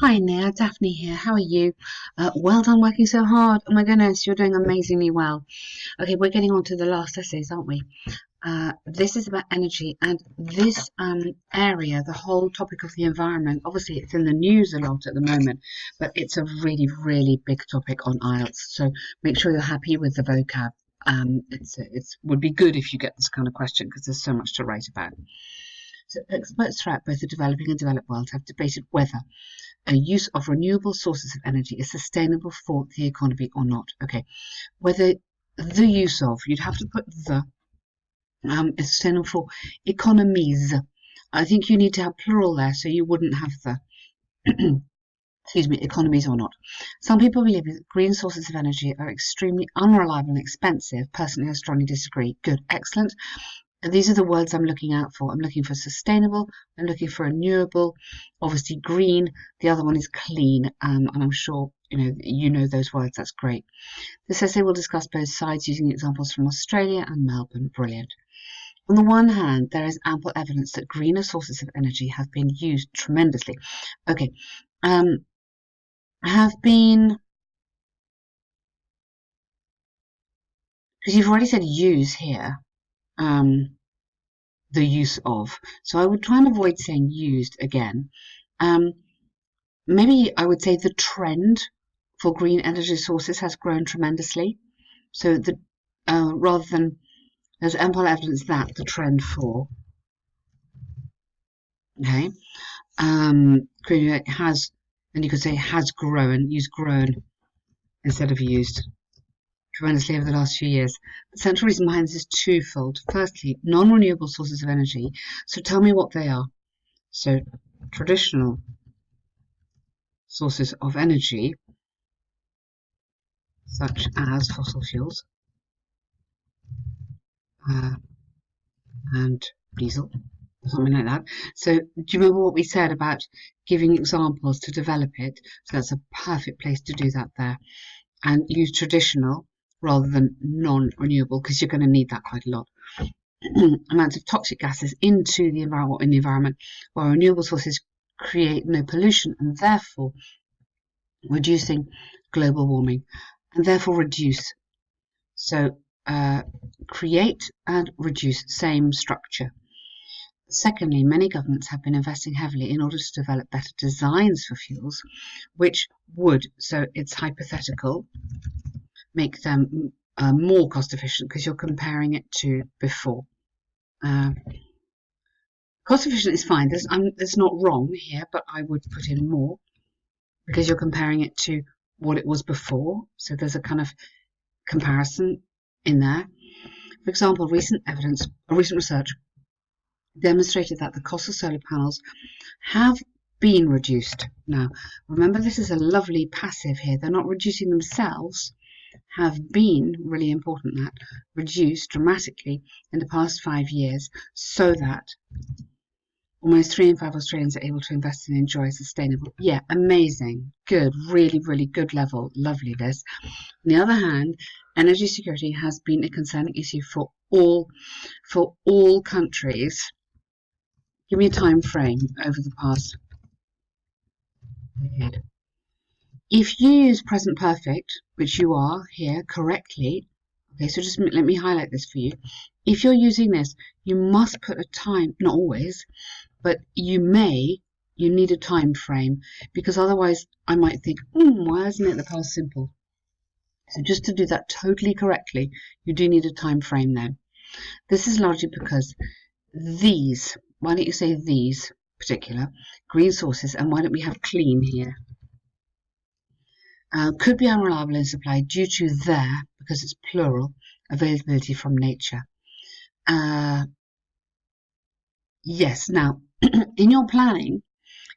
Hi Neha, Daphne here. How are you? Well done working so hard. Oh my goodness, you're doing amazingly well. Okay, we're getting on to the last essays, aren't we? This is about energy and this area, the whole topic of the environment. Obviously, it's in the news a lot at the moment, but it's a really, really big topic on IELTS. So make sure you're happy with the vocab. It's would be good if you get this kind of question because there's so much to write about. So experts throughout both the developing and developed world have debated whether a use of renewable sources of energy is sustainable for the economy or not. Okay, whether the use of, you'd have to put the, is sustainable for economies. I think you need to have plural there, so you wouldn't have the, excuse me, economies or not. Some people believe that green sources of energy are extremely unreliable and expensive. Personally, I strongly disagree. Good, excellent. These are the words I'm looking out for. I'm looking for sustainable, I'm looking for renewable, obviously green, the other one is clean, and I'm sure you know those words, that's great. This essay will discuss both sides using examples from Australia and Melbourne. Brilliant. On the one hand, there is ample evidence that greener sources of energy have been used tremendously. Okay, have been, because you've already said use here, the use of. So I would try and avoid saying used again. Maybe I would say the trend for green energy sources has grown tremendously. So rather than there's ample evidence that the trend for okay green has, and you could say has grown, use grown instead of used tremendously over the last few years. The central reason behind this is twofold. Firstly, non-renewable sources of energy. So tell me what they are. So traditional sources of energy, such as fossil fuels and diesel, or something like that. So do you remember what we said about giving examples to develop it? So that's a perfect place to do that there. And use traditional rather than non-renewable, because you're going to need that quite a lot. Amounts of toxic gases into the environment, while renewable sources create no pollution and therefore reducing global warming, and therefore reduce. So create and reduce, same structure. Secondly, many governments have been investing heavily in order to develop better designs for fuels, which would, so it's hypothetical, make them more cost efficient because you're comparing it to before. Cost efficient is fine. There's not wrong here, but I would put in more because you're comparing it to what it was before. So there's a kind of comparison in there. For example, recent research demonstrated that the cost of solar panels have been reduced. Now, remember, this is a lovely passive here. They're not reducing themselves. Have been, really important that, reduced dramatically in the past 5 years so that almost 3 in 5 Australians are able to invest and enjoy sustainable. Yeah, amazing. Good, really, really good level. Lovely this. On the other hand, energy security has been a concerning issue for all countries. Give me a time frame over the past decade. If you use present perfect, which you are here correctly, okay, so just let me highlight this for you. If you're using this, you must put a time, not always, but you need a time frame, because otherwise I might think, why isn't it the past simple? So just to do that totally correctly, you do need a time frame then. This is largely because these, why don't you say these particular green sources, and why don't we have clean here? Could be unreliable in supply due to their, because it's plural, availability from nature. Yes, now, in your planning,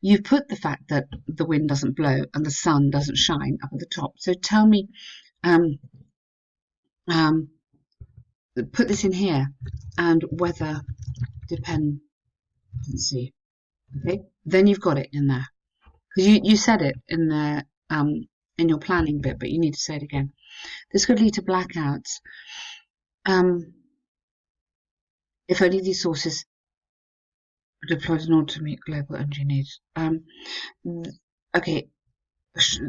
you've put the fact that the wind doesn't blow and the sun doesn't shine up at the top. So tell me, put this in here, and weather dependency. Okay, then you've got it in there. Because you said it in the in your planning bit, but you need to say it again. This could lead to blackouts if only these sources are deployed in order to meet global energy needs. Okay,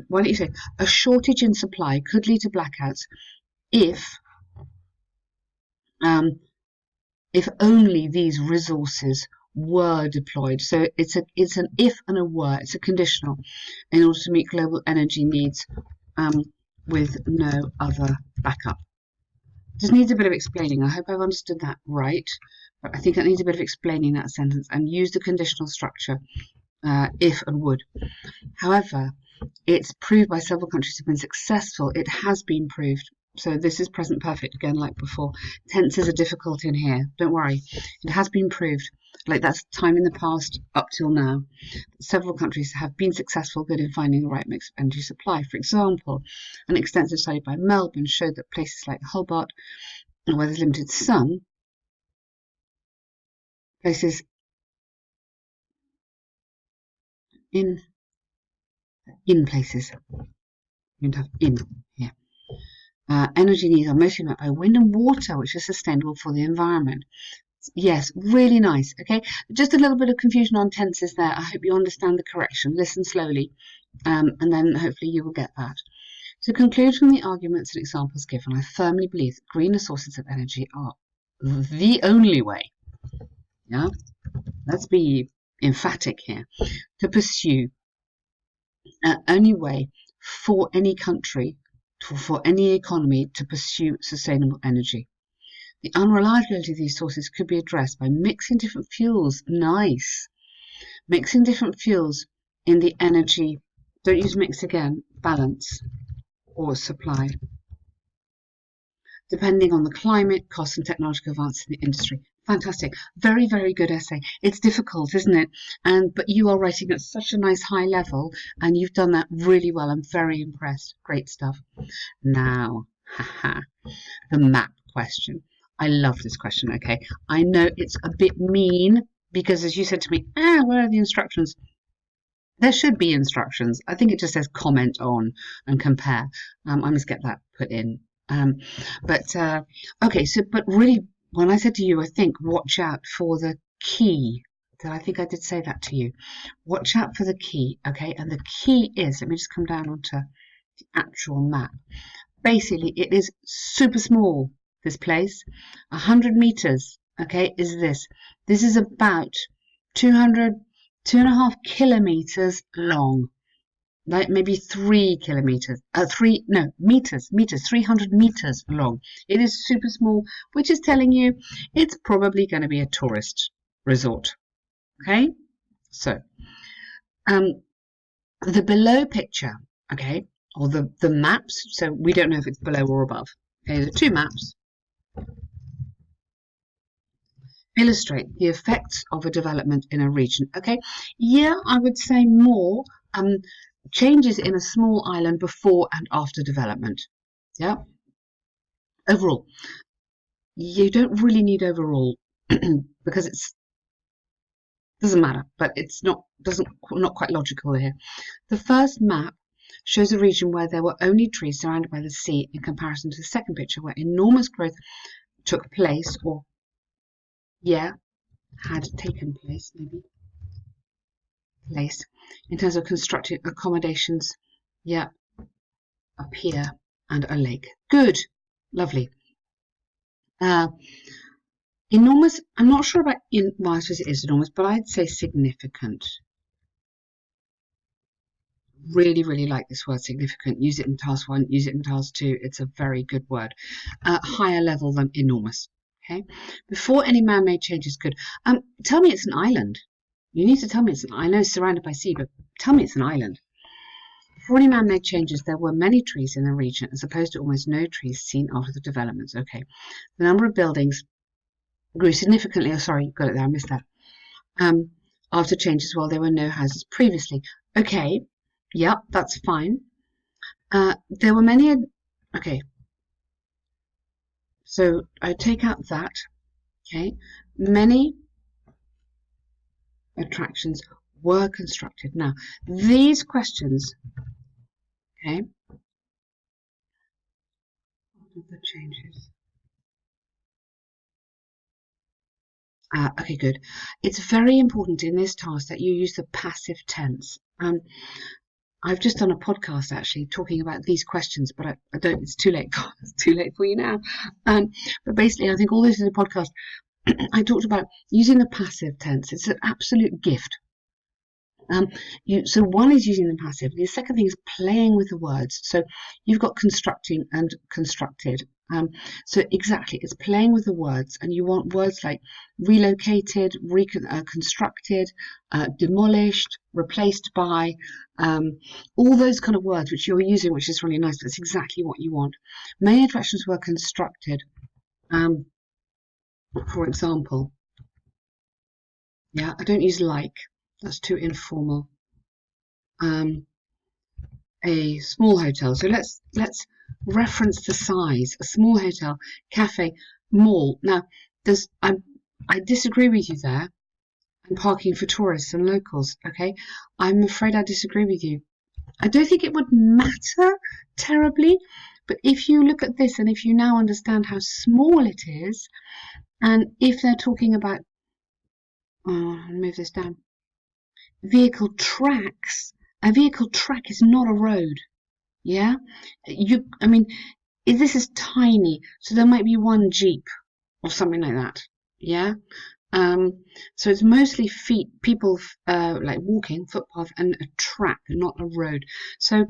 why don't you say a shortage in supply could lead to blackouts if um, if only these resources were deployed. So it's an if and a were. It's a conditional in order to meet global energy needs um, with no other backup. Just needs a bit of explaining. I hope I've understood that right. But I think it needs a bit of explaining that sentence and use the conditional structure if and would. However, it's proved by several countries have been successful. It has been proved. So this is present perfect again, like before. Tenses are difficult in here. Don't worry. It has been proved. Like that's time in the past up till now. Several countries have been successful good in finding the right mix of energy supply. For example, an extensive study by Melbourne showed that places like Hobart, where there's limited sun, places in places. You don't have in here. Energy needs are mostly met by wind and water, which is sustainable for the environment. Yes, really nice. Okay, just a little bit of confusion on tenses there. I hope you understand the correction. Listen slowly, and then hopefully you will get that. To conclude from the arguments and examples given, I firmly believe that greener sources of energy are the only way. Yeah, let's be emphatic here. To pursue only way for any country, for any economy to pursue sustainable energy. The unreliability of these sources could be addressed by mixing different fuels. Nice. Mixing different fuels in the energy, don't use mix again, balance or supply, depending on the climate, costs and technological advances in the industry. Fantastic. Very, very good essay. It's difficult, isn't it? But you are writing at such a nice high level and you've done that really well. I'm very impressed. Great stuff. Now, the map question. I love this question, okay? I know it's a bit mean because as you said to me, where are the instructions? There should be instructions. I think it just says comment on and compare. I must get that put in. Okay, so, but really, when I said to you, I think watch out for the key. I think I did say that to you. Watch out for the key, okay? And the key is, let me just come down onto the actual map. Basically, it is super small, this place. 100 meters, okay, is this. This is about 2.5 kilometers long. Like maybe 3 kilometers, meters, 300 meters long. It is super small, which is telling you it's probably going to be a tourist resort. Okay, so the below picture, okay, or the maps, so we don't know if it's below or above. Okay, the two maps illustrate the effects of a development in a region. Okay, yeah, I would say more changes in a small island before and after development. Yeah, overall, you don't really need overall because it's doesn't matter, but it's not quite logical here. The first map shows a region where there were only trees surrounded by the sea in comparison to the second picture where enormous growth took place, or had taken place, maybe place, in terms of constructed accommodations, a pier and a lake. Good, lovely. Enormous, I'm not sure about, well, I suppose it is enormous, but I'd say significant. Really, really like this word significant. Use it in task 1, use it in task 2. It's a very good word. Higher level than enormous. Okay. Before any man-made change is good. Tell me it's an island. You need to tell me it's an, I know it's surrounded by sea, but tell me it's an island. Before any man-made changes, there were many trees in the region, as opposed to almost no trees seen after the developments. Okay. The number of buildings grew significantly. Oh, sorry, got it there. I missed that. After changes, while there were no houses previously. Okay. Yep, that's fine. There were many. Okay. So I take out that. Okay. Many attractions were constructed. Now, these questions. Okay. What are the changes? Okay, good. It's very important in this task that you use the passive tense. I've just done a podcast actually talking about these questions, but I don't. It's too late. It's too late for you now. But basically, I think all this is a podcast. I talked about using the passive tense. It's an absolute gift. So one is using the passive. The second thing is playing with the words. So you've got constructing and constructed. So exactly, it's playing with the words, and you want words like relocated, constructed, demolished, replaced by, all those kind of words which you're using, which is really nice. That's exactly what you want. Many attractions were constructed. For example, yeah, I don't use like. That's too informal. A small hotel. So let's reference the size. A small hotel, cafe, mall. Now, I disagree with you there. And parking for tourists and locals. Okay, I'm afraid I disagree with you. I don't think it would matter terribly, but if you look at this and if you now understand how small it is, and if they're talking about, I'll move this down. Vehicle tracks. A vehicle track is not a road. Yeah, I mean, this is tiny, so there might be one Jeep or something like that. Yeah. So it's mostly people like walking, footpath, and a track, not a road. So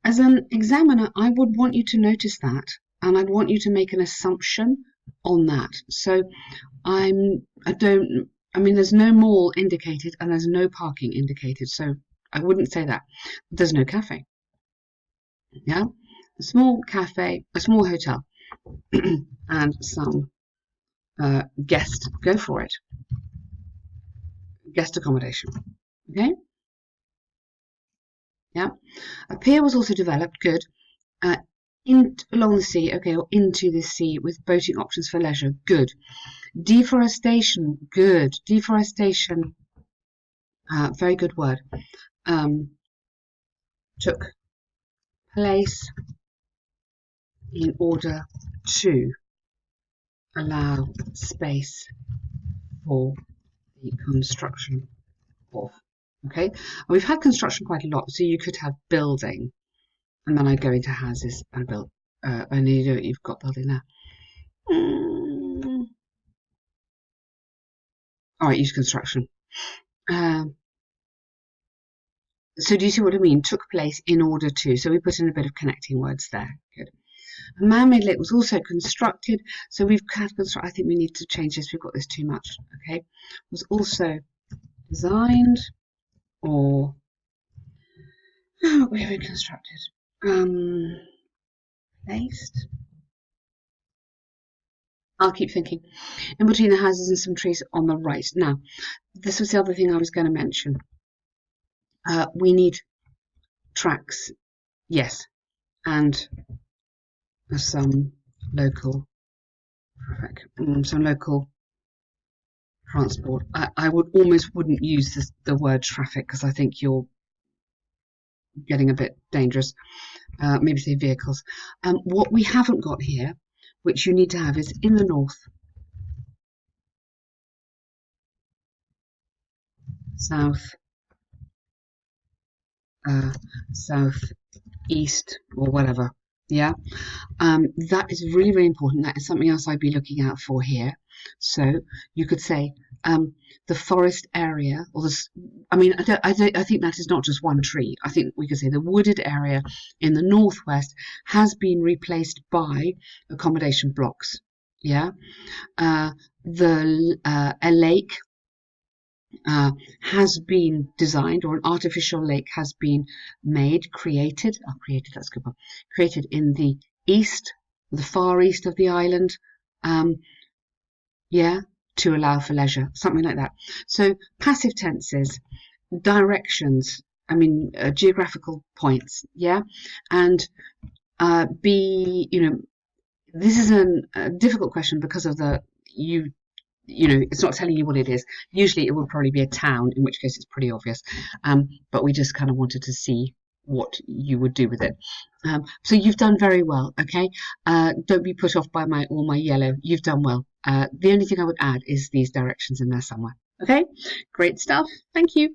as an examiner, I would want you to notice that, and I'd want you to make an assumption on that. So there's no mall indicated and there's no parking indicated, so I wouldn't say that. There's no cafe. Yeah, a small cafe, a small hotel, and some guest. Go for it. Guest accommodation. Okay. Yeah. A pier was also developed. Good. Along the sea. Okay, or into the sea with boating options for leisure. Good. Deforestation. Good. Deforestation. Very good word. Took place in order to allow space for the construction of. Okay, and we've had construction quite a lot, so you could have building, and then I go into houses and build. And you've got building there. All right, use construction. So do you see what I mean? Took place in order to. So we put in a bit of connecting words there. Good. A man-made lake was also constructed. So we've had construct. I think we need to change this. We've got this too much. Okay. Was also designed or we have it constructed. Placed. I'll keep thinking. In between the houses and some trees on the right. Now, this was the other thing I was going to mention. We need tracks, yes, and some local traffic, some local transport. I wouldn't use the word traffic because I think you're getting a bit dangerous. Maybe say vehicles. What we haven't got here, which you need to have, is in the north, south, south, east, or whatever. Yeah, that is really, really important. That is something else I'd be looking out for here. So you could say the forest area, or I think that is not just one tree. I think we could say the wooded area in the northwest has been replaced by accommodation blocks. Yeah, a lake has been designed, or an artificial lake has been created. That's a good one. Created in the east, the far east of the island. Yeah, to allow for leisure, something like that. So passive tenses, directions. Geographical points. Yeah, and this is a difficult question because of it's not telling you what it is. Usually it will probably be a town, in which case it's pretty obvious. But we just kind of wanted to see what you would do with it. So you've done very well, okay? Don't be put off by all my yellow. You've done well. The only thing I would add is these directions in there somewhere. Okay? Great stuff. Thank you.